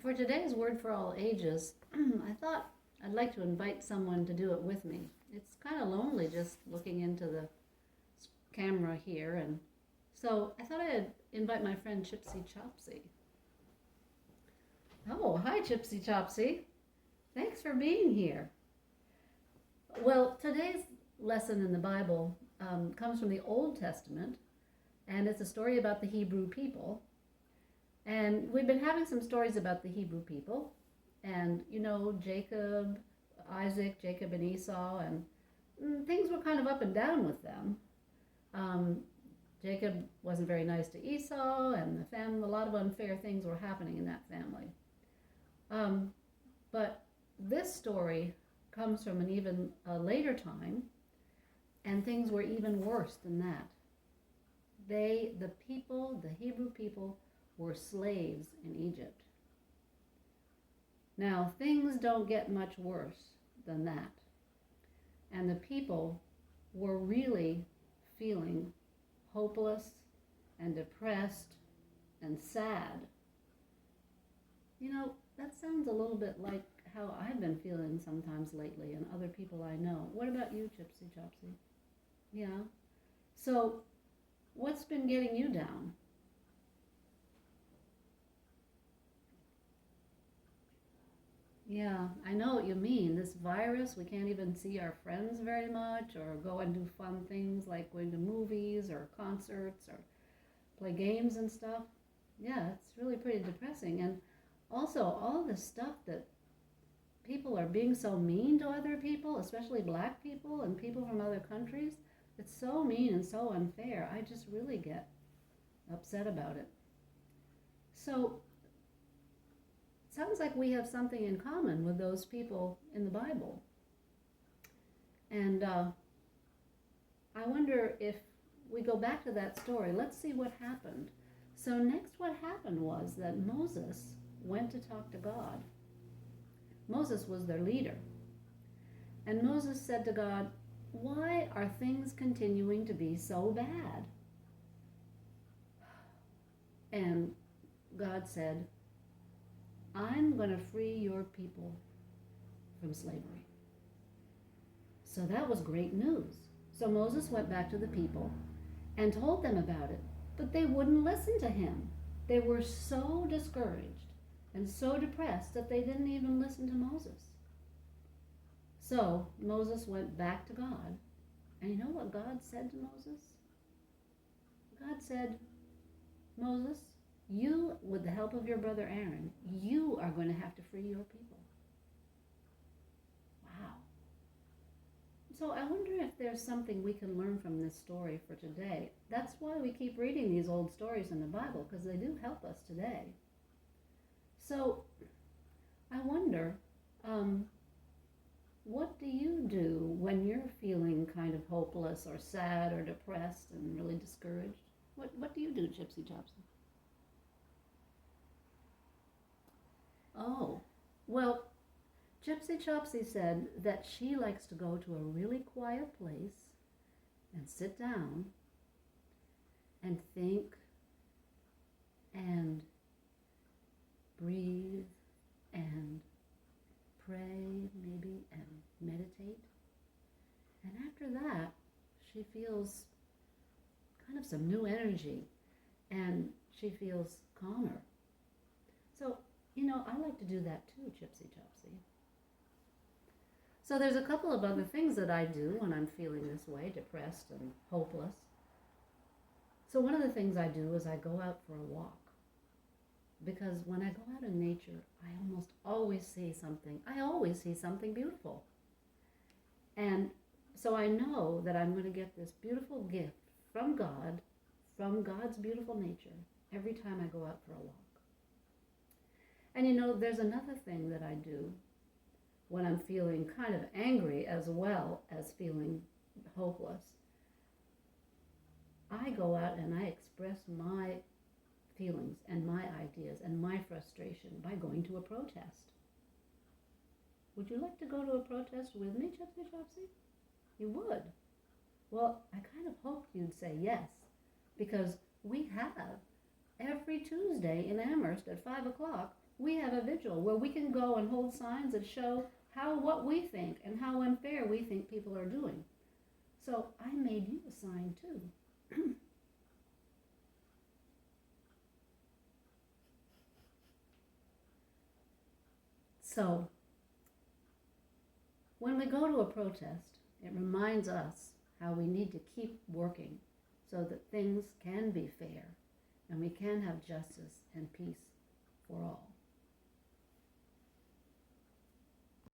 For today's Word for All Ages, I thought I'd like to invite someone to do it with me. It's kind of lonely just looking into the camera here, and so I thought I'd invite my friend Chipsy Chopsy. Oh, hi Chipsy Chopsy. Thanks for being here. Well, today's lesson in the Bible comes from the Old Testament, and it's a story about the Hebrew people. And we've been having some stories about the Hebrew people, and Jacob, Isaac, Jacob and Esau, and things were kind of up and down with them. Jacob wasn't very nice to Esau, and the family, a lot of unfair things were happening in that family. But this story comes from an even later time, and things were even worse than that. The Hebrew people, were slaves in Egypt. Now, things don't get much worse than that. And the people were really feeling hopeless and depressed and sad. That sounds a little bit like how I've been feeling sometimes lately and other people I know. What about you, Chipsy Chopsy? Yeah? So, what's been getting you down? Yeah, I know what you mean. This virus, we can't even see our friends very much or go and do fun things like going to movies or concerts or play games and stuff. Yeah, it's really pretty depressing. And also, all the stuff that people are being so mean to other people, especially black people and people from other countries, it's so mean and so unfair. I just really get upset about it. So, sounds like we have something in common with those people in the Bible. And I wonder if we go back to that story. Let's see what happened. So next what happened was that Moses went to talk to God. Moses was their leader. And Moses said to God, "Why are things continuing to be so bad?" And God said, "I'm going to free your people from slavery." So that was great news. So Moses went back to the people and told them about it, but they wouldn't listen to him. They were so discouraged and so depressed that they didn't even listen to Moses. So Moses went back to God, and you know what God said to Moses? God said, "Moses, you, with the help of your brother Aaron, you are going to have to free your people." Wow. So I wonder if there's something we can learn from this story for today. That's why we keep reading these old stories in the Bible, because they do help us today. So I wonder, what do you do when you're feeling kind of hopeless or sad or depressed and really discouraged? What do you do, Gypsy Chopsy? Oh, well, Gypsy Chopsy said that she likes to go to a really quiet place and sit down and think and breathe and pray maybe and meditate. And after that, she feels kind of some new energy and she feels calmer. So, I like to do that too, Gypsy Chopsy. So there's a couple of other things that I do when I'm feeling this way, depressed and hopeless. So one of the things I do is I go out for a walk. Because when I go out in nature, I almost always see something. I always see something beautiful. And so I know that I'm going to get this beautiful gift from God, from God's beautiful nature, every time I go out for a walk. And there's another thing that I do when I'm feeling kind of angry as well as feeling hopeless. I go out and I express my feelings and my ideas and my frustration by going to a protest. Would you like to go to a protest with me, Chipsy Chopsy? You would? Well, I kind of hoped you'd say yes, because we have every Tuesday in Amherst at 5 o'clock we have a vigil where we can go and hold signs that show what we think and how unfair we think people are doing. So I made you a sign too. So when we go to a protest, it reminds us how we need to keep working so that things can be fair and we can have justice and peace for all.